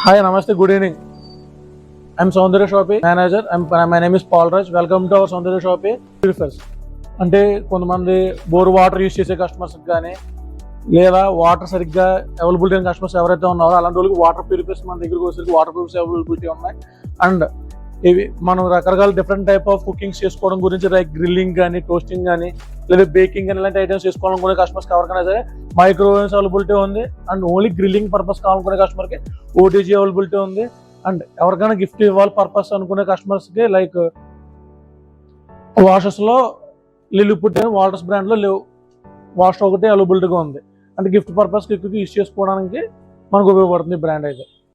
Hi, Namaste, good evening. I'm Soundarya Shoppe manager. My name is Paul Raj. Welcome to our Soundarya Shoppe purifiers. అంటే కొంతమంది bore water use చేసే customers కానీ లేదా water సరిగ్గా availability అయిన customers ఎవరైతే ఉన్నారో అలాంటి వాళ్ళకి వాటర్ ప్యూరిఫైర్స్ మన దగ్గరికి వచ్చేసరికి వాటర్ ప్యూరిఫైర్స్ అవైలబిలిటీ ఉన్నాయి. అండ్ ఇవి మనం రకరకాల డిఫరెంట్ టైప్ ఆఫ్ కుకింగ్స్ చేసుకోవడం గురించి లైక్ గ్రిల్లింగ్ కానీ టోస్టింగ్ కానీ లేదా బేకింగ్ కానీ ఇలాంటి ఐటమ్స్ చేసుకోవాలనుకునే కస్టమర్స్ ఎవరికైనా సరే మైక్రోవేవ్స్ అవైలబిలిటీ ఉంది. అండ్ ఓన్లీ గ్రిల్లింగ్ పర్పస్ కావాలనుకునే కస్టమర్కి ఓటీజీ అవైలబిలిటీ ఉంది. అండ్ ఎవరికైనా గిఫ్ట్ ఇవ్వాలి పర్పస్ అనుకునే కస్టమర్స్కి లైక్ వాషెస్లో లిలిపుట్ వాటర్స్ బ్రాండ్లో వాష్ ఒకటి అవైలబిలిటీగా ఉంది. అంటే గిఫ్ట్ పర్పస్కి యూస్ చేసుకోవడానికి మనకు ఉపయోగపడుతుంది ఈ బ్రాండ్ అయితే.